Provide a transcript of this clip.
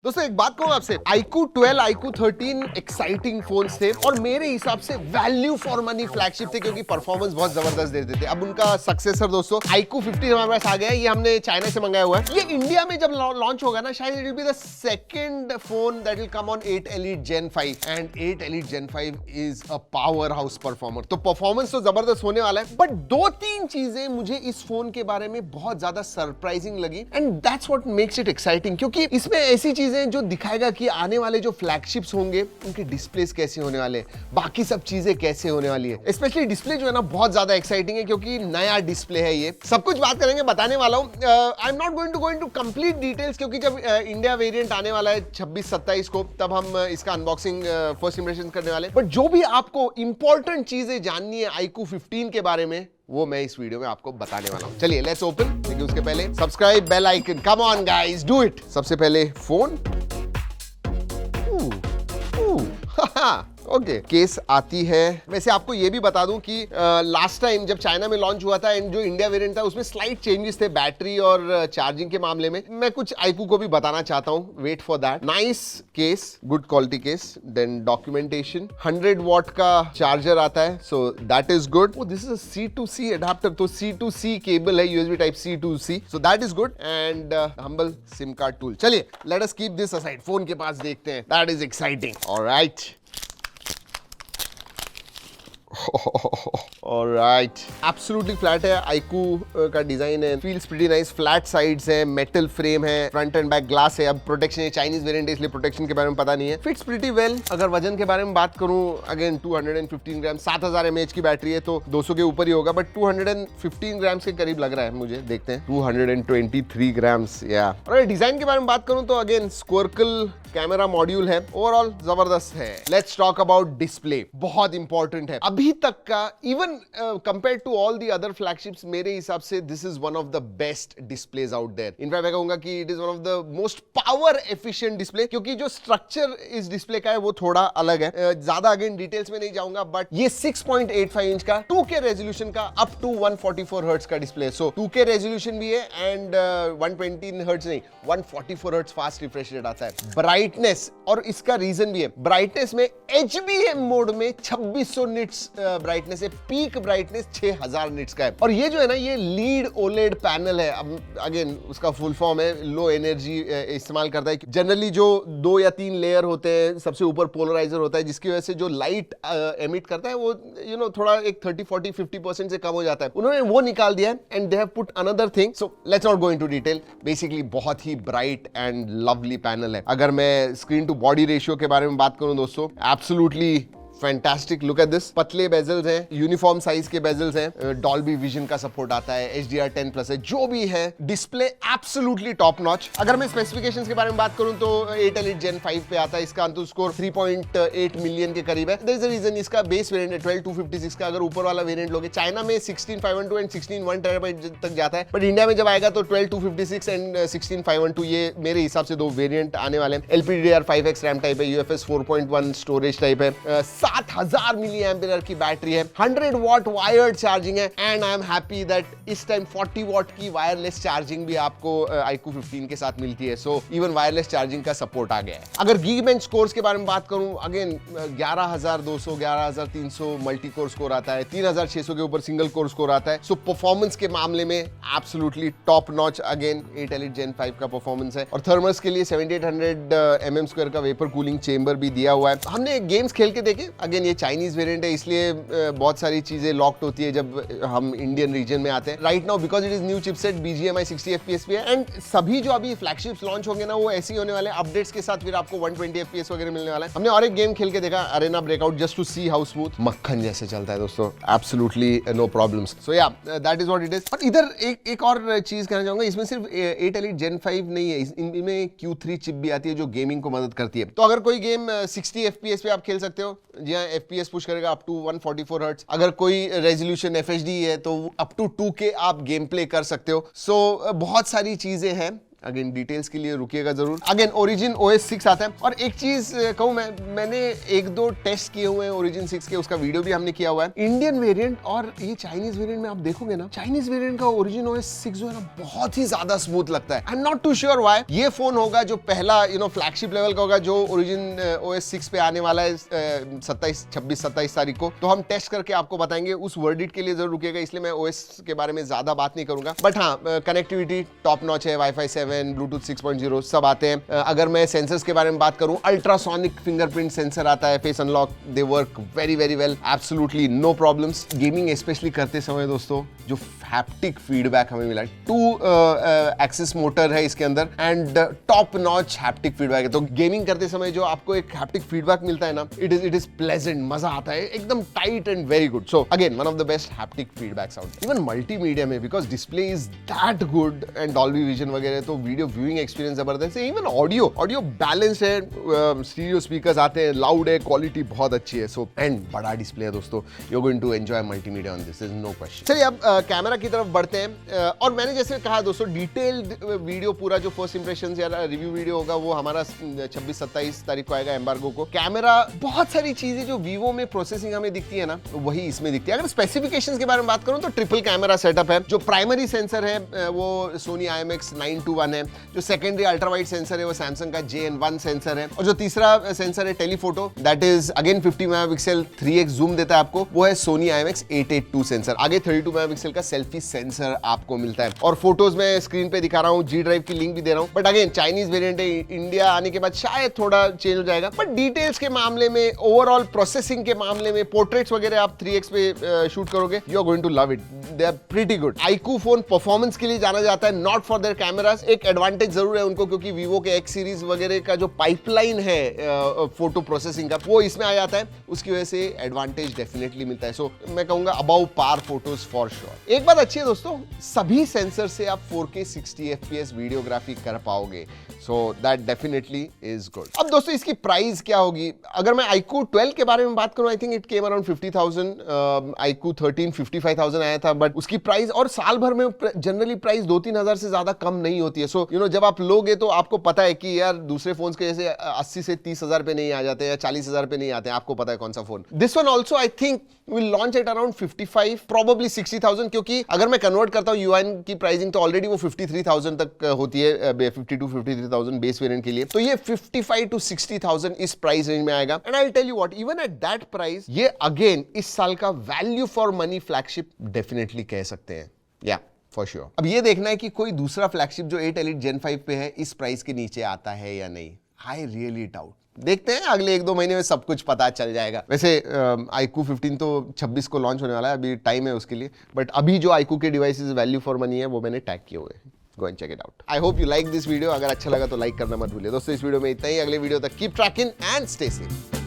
दोस्तों एक बात कहूं आपसे, iQOO 12, iQOO 13 एक्साइटिंग फोन्स थे और मेरे हिसाब से वैल्यू फॉर मनी फ्लैगशिप थे क्योंकि परफॉर्मेंस बहुत जबरदस्त देते थे। अब उनका सक्सेसर दोस्तों iQOO 15 हमारे पास आ गया है। ये हमने चाइना से मंगाया हुआ है। ये इंडिया में जब लॉन्च होगा ना, शायद it will be the second phone that will come on 8 Elite Gen 5 and 8 Elite Gen 5 is a power house performer. तो परफॉर्मेंस तो जबरदस्त होने वाला है, बट दो तीन चीजें मुझे इस फोन के बारे में बहुत ज्यादा सरप्राइजिंग लगी and that's what makes it exciting, क्योंकि इसमें ऐसी चीजें जो दिखाएगा कि आने वाले जो फ्लैगशिप्स होंगे उनके डिस्प्लेस कैसे होने वाले, बाकी सब चीजें कैसे होने वाली है। स्पेशली डिस्प्ले जो है ना बहुत ज्यादा एक्साइटिंग है क्योंकि नया डिस्प्ले है। ये सब कुछ बात करेंगे, बताने वाला हूं। I am not going to complete details क्योंकि जब इंडिया वेरिएंट आने वाला है 26-27 को, तब हम इसका अनबॉक्सिंग फर्स्ट इंप्रेशन करने वाले। बट जो भी आपको इंपॉर्टेंट चीजें जाननी है iQOO 15 के बारे में, वो मैं इस वीडियो में आपको बताने वाला हूं। चलिए लेट्स ओपन। लेकिन उसके पहले subscribe, bell icon, come on guys, do it. सबसे पहले फोन, ओके केस आती है। वैसे आपको ये भी बता दूं कि लास्ट टाइम जब चाइना में लॉन्च हुआ था एंड जो इंडिया वेरिएंट था उसमें स्लाइट चेंजेस थे बैटरी और चार्जिंग के मामले में। मैं कुछ iQOO को भी बताना चाहता हूं, wait for that. Nice case, good quality case. Then documentation, 100 watt का चार्जर आता है, so that is good. This is a C2C adapter, तो C2C केबल है, USB type C2C, so that is good. And humble sim card tool. चलिए let us keep this aside, phone के पास देखते हैं, that is exciting. Alright alright, absolutely flat है। iQOO का design है, feels pretty nice. Flat sides है, metal frame है, फ्रंट एंड बैक ग्लास है। अब प्रोटेक्शन, ये चाइनीज वेरिएंट है इसलिए प्रोटेक्शन के बारे में पता नहीं है। Fits pretty well. अगर वजन के बारे में बात करूं, अगेन 215 ग्राम, 7000 mAh की बैटरी है तो 200 के ऊपर ही होगा, बट 215 ग्राम्स के करीब लग रहा है मुझे। देखते हैं, 223 ग्राम्स या। और डिजाइन के बारे में बात करूं तो अगेन स्क्वार्कल कैमरा मॉड्यूल है, ओवरऑल जबरदस्त है। लेट्स टॉक अबाउट डिस्प्ले, बहुत इंपॉर्टेंट है। अभी तक का even compare to all the other flagships, मेरे हिसाब से this is one of the best displays out there. In fact मैं कहूंगा कि it is one of the most power efficient display, क्योंकि जो स्ट्रक्चर इस डिस्प्ले का है वो थोड़ा अलग है। ज्यादा अगेन डिटेल्स में नहीं जाऊंगा, बट ये 6.85 इंच का 2K रेजोल्यूशन का अप टू 144 हर्ट्ज का डिस्प्ले। सो 2K रेजोल्यूशन भी है एंड 120 हर्ट्ज नहीं, 144 हर्ट्ज फास्ट रिफ्रेश रेट आता है। ब्राइटनेस, और इसका रीजन भी है, ब्राइटनेस में HBM मोड में 2600 निट्स ब्राइटनेस है, पीक ब्राइटनेस 6000 निट्स का है। और ये जो है ना, ये लीड ओलेड पैनल है। अब अगेन उसका फुल फॉर्म है, लो एनर्जी इस्तेमाल करता है। जनरली जो 2 या 3 लेयर होते हैं, सबसे ऊपर पोलराइजर होता है जिसकी वजह से जो लाइट एमिट करता है वो थोड़ा एक 30-40-50% से कम हो जाता है। उन्होंने वो निकाल दिया है and they have put another thing. So let's not go into detail. Basically बहुत ही ब्राइट एंड लवली पैनल है। अगर मैं स्क्रीन टू बॉडी रेशियो के बारे में बात करूं दोस्तों, absolutely fantastic. Look at this, पतले बेजल्स हैं, यूनिफॉर्म साइज के बेजल्स हैं, डॉल्बी विजन का सपोर्ट आता है, HDR10+ है, जो भी है डिस्प्ले एब्सोल्युटली टॉप नॉच। अगर मैं स्पेसिफिकेशंस के बारे में बात करूं तो 8 Elite Gen 5 पे आता है। इसका अंतु स्कोर 3.8 मिलियन के करीब है। देयर इज अ रीजन, इसका बेस वेरिएंट है 12256 का। अगर ऊपर वाला वेरिएंट लोगे, चाइना में 16512 एंड 161 टेराबाइट तक जाता है, बट इंडिया में जब आएगा तो 12256 एंड 16512, ये मेरे हिसाब से दो वेरिएंट आने वाले हैं। LPDDR5X रैम टाइप है, UFS 4.1 स्टोरेज टाइप है, 7000 मिली एम्पियर की बैटरी है, 100 वॉट वायर्ड चार्जिंग है and I am happy that इस टाइम 40 वॉट की वायरलेस चार्जिंग भी आपको iQOO 15 के साथ मिलती है। सो इवन वायरलेस चार्जिंग का सपोर्ट आ गया है। अगर Geekbench स्कोर्स के बारे में बात करूं, अगेन 11200, 11300 मल्टी कोर स्कोर आता है, 3600 के ऊपर सिंगल कोर स्कोर आता है। सो परफॉर्मेंस के मामले में absolutely top notch. Again 8 Elite Gen 5 का परफॉर्मेंस है और थर्मल्स के लिए 7800 mm² का वेपर कूलिंग चेंबर भी दिया हुआ है। हमने गेम्स खेल के देखे, अगेन ये चाइनीज वेरिएंट है इसलिए बहुत सारी चीजें लॉक्ड होती है जब हम इंडियन रीजन में आते हैं। Right now because it is new chipset, BGMI 60 FPS पे है एंड सभी जो अभी फ्लैगशिप्स लॉन्च होंगे ना, वो ऐसे ही होने वाले अपडेट्स के साथ। फिर आपको 120 FPS वगैरह मिलने वाला है। हमने और एक गेम खेल के देखा, arena breakout, just to see how smooth, मक्खन जैसे चलता है दोस्तों, absolutely no problems. So yeah that is what it is. और इधर एक और चीज कहना चाहूंगा, इसमें सिर्फ 8 Elite Gen 5 नहीं है, इनमें Q3 चिप भी आती है जो गेमिंग को मदद करती है। तो अगर कोई गेम 60 FPS पे आप खेल सकते हो, जी हाँ, FPS पुश करेगा अप टू 144 हर्ट्ज। अगर कोई रेजोल्यूशन FHD है तो अप टू 2K आप गेम प्ले कर सकते हो। सो बहुत सारी चीजें हैं अगेन डिटेल्स के लिए रुकिएगा जरूर। अगेन Origin OS 6 आता है, और एक चीज कहूँ मैंने 1-2 टेस्ट किए हुए हैं Origin 6 के, उसका वीडियो भी हमने किया हुआ है। इंडियन वेरिएंट और ये चाइनीज वेरिएंट में आप देखोगे ना, चाइनीज वेरिएंट का Origin OS 6 जो है ना बहुत ही ज्यादा स्मूथ लगता है। I am not too sure why. ये फोन होगा जो पहला फ्लैगशिप लेवल का होगा जो Origin OS 6 पे आने वाला है 26-27 तारीख को, तो हम टेस्ट करके आपको बताएंगे। उस वर्डिट के लिए जरूर रुकिएगा, इसलिए मैं OS के बारे में ज्यादा बात नहीं करूंगा। बट हाँ, कनेक्टिविटी टॉप नॉच है, Wi-Fi 7, Bluetooth 6.0 सब आते हैं। अगर मैं सेंसर्स के बारे में बात करूं, अल्ट्रासोनिक फिंगरप्रिंट सेंसर आता है, face unlock, they work very very well, absolutely no problems. Gaming specially करते समय दोस्तों जो हैप्टिक फीडबैक हमें मिला, 2 एक्सिस मोटर है इसके अंदर and top notch haptic feedback है। तो गेमिंग करते समय जो आपको एक हैप्टिक फीडबैक मिलता है ना, इट इज प्लेजेंट, मजा आता है, एकदम tight and very good. So again one of the best haptic feedbacks out. Even multimedia में because display is that good and Dolby vision वगैरह, तो वीडियो व्यूइंग एक्सपीरियंस जबरदस्त है। इवन ऑडियो बैलेंस है, स्टीरियो स्पीकर्स आते हैं, loud है, quality बहुत अच्छी है। सो एंड बड़ा डिस्प्ले है दोस्तों, you are going to enjoy multimedia on this, is no question. चलिए अब कैमरा की तरफ बढ़ते हैं। और मैंने जैसे कहा दोस्तों, डिटेल्ड वीडियो पूरा जो फर्स्ट इंप्रेशन या रिव्यू वीडियो होगा वो हमारा 26-27 तारीख को आएगा एम्बार्गो को। कैमरा बहुत सारी चीजें जो वीवो में प्रोसेसिंग हमें दिखती है ना, वही इसमें दिखती है। अगर स्पेसिफिकेशंस के बारे में बात करूं तो ट्रिपल कैमरा सेटअप है। जो प्राइमरी सेंसर है वो Sony IMX921 है। जो सेकेंडरी अल्ट्रावाइड सेंसर है वो सैमसंग का JN1 सेंसर है। और जो तीसरा सेंसर है telephoto, that is again 50 megapixel 3x zoom देता है आपको, वो है Sony IMX882 सेंसर। आगे 32 मेगापिक्सल का सेल्फी सेंसर आपको मिलता है। और फोटोज में स्क्रीन पे दिखा रहा हूँ, G ड्राइव की लिंक भी दे रहा हूँ। बट अगेन चाइनीज वेरिएंट है, इंडिया आने के बाद शायद थोड़ा चेंज हो जाएगा। बट डिटेल्स के मामले में, ओवरऑल प्रोसेसिंग के मामले में, पोर्ट्रेट्स वगैरह आप 3x पे शूट करोगे, you are going to love it, they are pretty good. iQOO phone performance के लिए जाना जाता है, नॉट फॉर देयर कैमरास। एक एडवांटेज जरूर है उनको, क्योंकि वीवो के X सीरीज वगैरह का जो पाइपलाइन है फोटो प्रोसेसिंग का, वो इसमें आ जाता है, उसकी वजह से एडवांटेज डेफिनेटली मिलता है। सो मैं कहूंगा above par photos for sure. एक बात अच्छी है दोस्तों, सभी सेंसर से आप 4K 60 FPS वीडियोग्राफी कर पाओगे, so that definitely is good. अब दोस्तों इसकी प्राइस क्या होगी? अगर मैं iQOO 12 के बारे में बात करूं, I think it came around 50,000, iQOO 13 55,000 आया था। बट उसकी प्राइस, और साल भर में जनरली प्राइस 2-3 हजार से ज्यादा कम नहीं होती है। सो जब आप लोगे तो आपको पता है कि यार दूसरे फोन के जैसे 80 से 30 हजार पे नहीं आ जाते या 40 हजार पे नहीं आते, आपको पता है कौन सा phone. This one also I think will launch at around 55 probably 60,000, क्योंकि अगर मैं कन्वर्ट करता हूं यूआईन की प्राइसिंग तो ऑलरेडी वो 53,000 तक होती है, 52-53,000 बेस वेरिएंट के लिए। तो ये 55 to 60,000 इस प्राइस रेंज में आएगा। And I will tell you what, even at that price ये अगेन इस साल का value for money flagship definitely कह सकते हैं, या फॉर श्योर। अब ये देखना है कि कोई दूसरा फ्लैगशिप जो 8 Elite Gen 5 पे है इस प्राइस के नीचे आता है या नहीं। I really doubt. देखते हैं, अगले 1-2 महीने में सब कुछ पता चल जाएगा। वैसे iQOO 15 तो 26 को लॉन्च होने वाला है, अभी टाइम है उसके लिए। बट अभी जो iQOO के डिवाइसेस वैल्यू फॉर मनी है वो मैंने टैग किए हुए हैं, go and check it out. I hope you like this video. अगर अच्छा लगा तो लाइक करना मत भूलिए दोस्तों। इस वीडियो में इतना ही, अगले वीडियो तक keep trekking and stay safe.